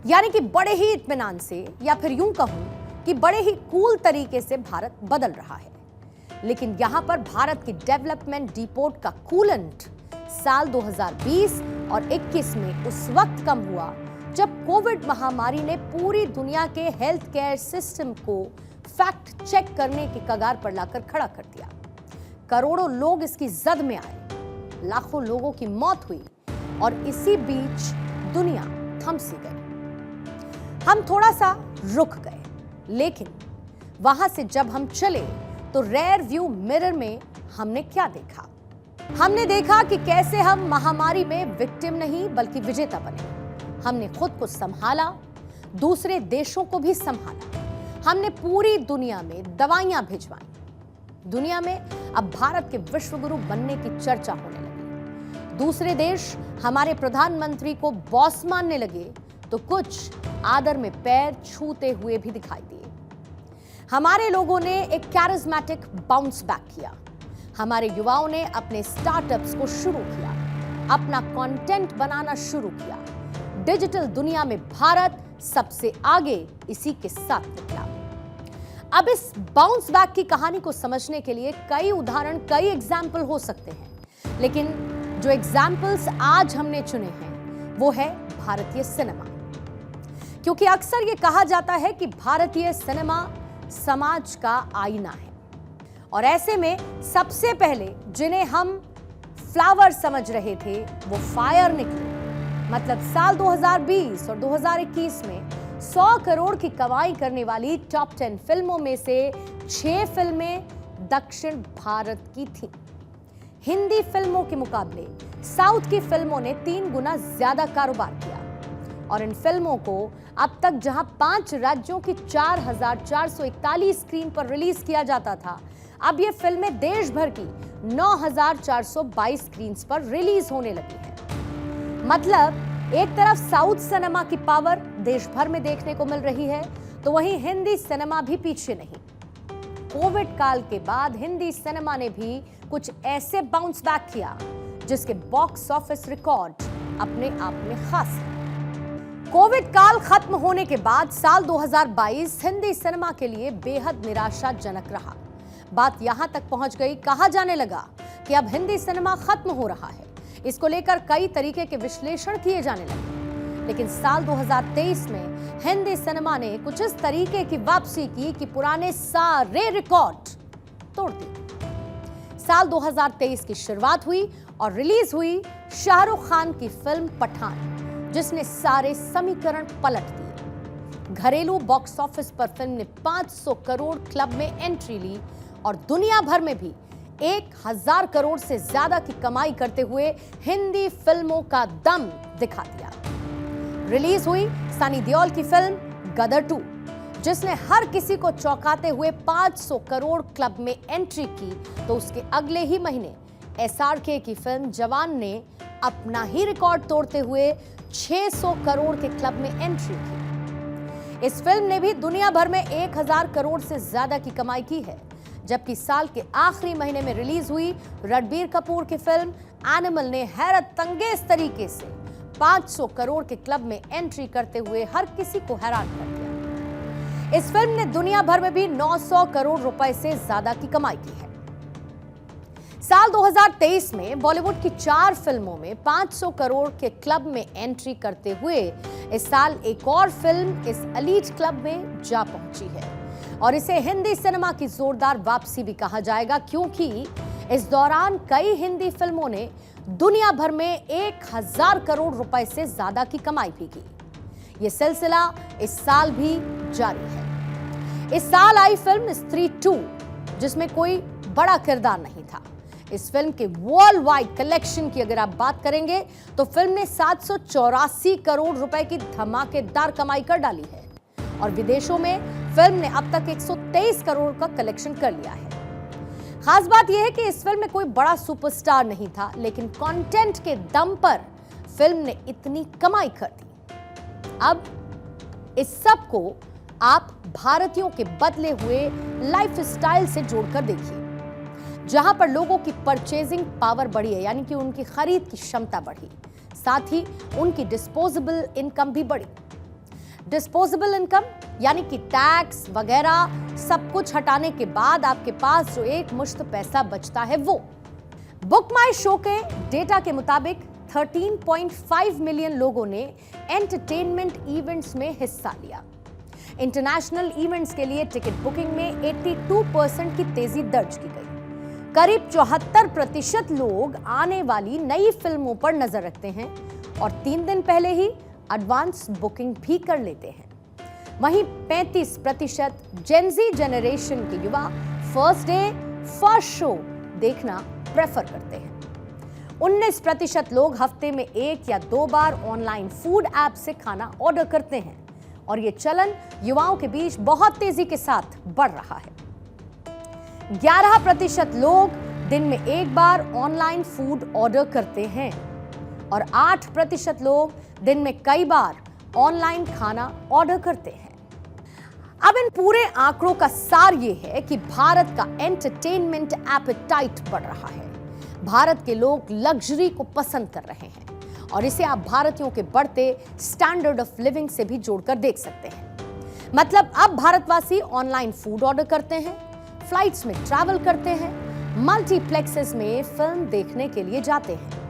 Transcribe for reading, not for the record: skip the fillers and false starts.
यानी कि बड़े ही इत्मीनान से, या फिर यूं कहूं कि बड़े ही कूल तरीके से भारत बदल रहा है। लेकिन यहां पर भारत की डेवलपमेंट डिपोट का कूलेंट साल 2020 और 21 में उस वक्त कम हुआ जब कोविड महामारी ने पूरी दुनिया के हेल्थ केयर सिस्टम को फैक्ट चेक करने की कगार पर लाकर खड़ा कर दिया। करोड़ों लोग इसकी जद में आए, लाखों लोगों की मौत हुई और इसी बीच दुनिया थम सी गई। हम थोड़ा सा रुक गए, लेकिन वहां से जब हम चले तो रेयर व्यू मिरर में हमने क्या देखा? हमने देखा कि कैसे हम महामारी में विक्टिम नहीं बल्कि विजेता बने। हमने खुद को संभाला, दूसरे देशों को भी संभाला। हमने पूरी दुनिया में दवाइयां भिजवाई। दुनिया में अब भारत के विश्वगुरु बनने की चर्चा होने लगी। दूसरे देश हमारे प्रधानमंत्री को बॉस मानने लगे तो कुछ आदर में पैर छूते हुए भी दिखाई दिए। हमारे लोगों ने एक कैरिज्मेटिक बाउंस बैक किया। हमारे युवाओं ने अपने स्टार्टअप्स को शुरू किया, अपना कंटेंट बनाना शुरू किया। डिजिटल दुनिया में भारत सबसे आगे इसी के साथ निकला। अब इस बाउंस बैक की कहानी को समझने के लिए कई उदाहरण, कई एग्जाम्पल हो सकते हैं, लेकिन जो एग्जाम्पल्स आज हमने चुने हैं वो है भारतीय सिनेमा। क्योंकि अक्सर ये कहा जाता है कि भारतीय सिनेमा समाज का आईना है, और ऐसे में सबसे पहले जिन्हें हम फ्लावर समझ रहे थे वो फायर निकले। मतलब साल 2020 और 2021 में 100 करोड़ की कमाई करने वाली टॉप 10 फिल्मों में से 6 फिल्में दक्षिण भारत की थीं। हिंदी फिल्मों के मुकाबले साउथ की फिल्मों ने 3 गुना ज्यादा कारोबार किया, और इन फिल्मों को अब तक जहां 5 राज्यों की 4,441 स्क्रीन पर रिलीज किया जाता था, अब ये फिल्में देश भर की 9,422 स्क्रीन पर रिलीज होने लगी हैं। मतलब एक तरफ साउथ सिनेमा की पावर देश भर में देखने को मिल रही है, तो वहीं हिंदी सिनेमा भी पीछे नहीं। कोविड काल के बाद हिंदी सिनेमा ने भी कुछ ऐसे बाउंस बैक किया जिसके बॉक्स ऑफिस रिकॉर्ड अपने आप में खास है। कोविड काल खत्म होने के बाद साल 2022 हिंदी सिनेमा के लिए बेहद निराशाजनक रहा। बात यहां तक पहुंच गई, कहा जाने लगा कि अब हिंदी सिनेमा खत्म हो रहा है। इसको लेकर कई तरीके के विश्लेषण किए जाने लगे। लेकिन साल 2023 में हिंदी सिनेमा ने कुछ इस तरीके की वापसी की कि पुराने सारे रिकॉर्ड तोड़ दिए। साल 2023 की शुरुआत हुई और रिलीज हुई शाहरुख खान की फिल्म पठान, जिसने सारे समीकरण पलट दिए। घरेलू बॉक्स ऑफिस पर फिल्म ने 500 करोड़ क्लब में एंट्री ली और दुनिया भर में भी 1,000 करोड़ से ज्यादा की कमाई करते हुए हिंदी फिल्मों का दम दिखा दिया। रिलीज हुई सनी देओल की फिल्म गदर 2, जिसने हर किसी को चौंकाते हुए 500 करोड़ क्लब में एंट्री की, तो उसके अगले ही महीने SRK की फिल्म जवान ने अपना ही रिकॉर्ड तोड़ते हुए 600 करोड़ के क्लब में एंट्री की। इस फिल्म ने भी दुनिया भर में 1,000 करोड़ से ज्यादा की कमाई की है। जबकि साल के आखिरी महीने में रिलीज हुई रणबीर कपूर की फिल्म एनिमल ने हैरत अंगेज तरीके से 500 करोड़ के क्लब में एंट्री करते हुए हर किसी को हैरान कर दिया। इस फिल्म ने दुनिया भर में भी 900 करोड़ रुपए से ज्यादा की कमाई की है। साल 2023 में बॉलीवुड की 4 फिल्मों में 500 करोड़ के क्लब में एंट्री करते हुए इस साल एक और फिल्म इस एलीट क्लब में जा पहुंची है, और इसे हिंदी सिनेमा की जोरदार वापसी भी कहा जाएगा, क्योंकि इस दौरान कई हिंदी फिल्मों ने दुनिया भर में 1,000 करोड़ रुपए से ज्यादा की कमाई भी की। यह सिलसिला इस साल भी जारी है। इस साल आई फिल्म स्त्री 2, जिसमें कोई बड़ा किरदार नहीं था। इस फिल्म के वर्ल्ड वाइड कलेक्शन की अगर आप बात करेंगे तो फिल्म ने 784 करोड़ रुपए की धमाकेदार कमाई कर डाली है, और विदेशों में फिल्म ने अब तक 123 करोड़ का कलेक्शन कर लिया है। खास बात यह है कि इस फिल्म में कोई बड़ा सुपरस्टार नहीं था, लेकिन कंटेंट के दम पर फिल्म ने इतनी कमाई कर दी। अब इस सब को आप भारतीयों के बदले हुए लाइफस्टाइल से जोड़कर देखिए, जहां पर लोगों की परचेजिंग पावर बढ़ी है, यानी कि उनकी खरीद की क्षमता बढ़ी, साथ ही उनकी डिस्पोजेबल इनकम भी बढ़ी। डिस्पोजेबल इनकम यानी कि टैक्स वगैरह सब कुछ हटाने के बाद आपके पास जो एक मुश्त पैसा बचता है वो। बुक माई शो के डेटा के मुताबिक 13.5 मिलियन लोगों ने एंटरटेनमेंट इवेंट्स में हिस्सा लिया। इंटरनेशनल इवेंट्स के लिए टिकट बुकिंग में 82% की तेजी दर्ज की गई। करीब 74% लोग आने वाली नई फिल्मों पर नजर रखते हैं और 3 दिन पहले ही एडवांस बुकिंग भी कर लेते हैं। वहीं 35% जेनजी जनरेशन के युवा फर्स्ट डे फर्स्ट शो देखना प्रेफर करते हैं। 19% लोग हफ्ते में 1 या 2 बार ऑनलाइन फूड ऐप से खाना ऑर्डर करते हैं और ये चलन युवाओं के बीच बहुत तेजी के साथ बढ़ रहा है। 11% लोग दिन में 1 बार ऑनलाइन फूड ऑर्डर करते हैं और 8% लोग दिन में कई बार ऑनलाइन खाना ऑर्डर करते हैं। अब इन पूरे आंकड़ों का सार ये है कि भारत का एंटरटेनमेंट एपेटाइट बढ़ रहा है। भारत के लोग लग्जरी को पसंद कर रहे हैं और इसे आप भारतीयों के बढ़ते स्टैंडर्ड ऑफ लिविंग से भी जोड़कर देख सकते हैं। मतलब अब भारतवासी ऑनलाइन फूड ऑर्डर करते हैं, फ्लाइट्स में ट्रैवल करते हैं, मल्टीप्लेक्सेस में फिल्म देखने के लिए जाते हैं।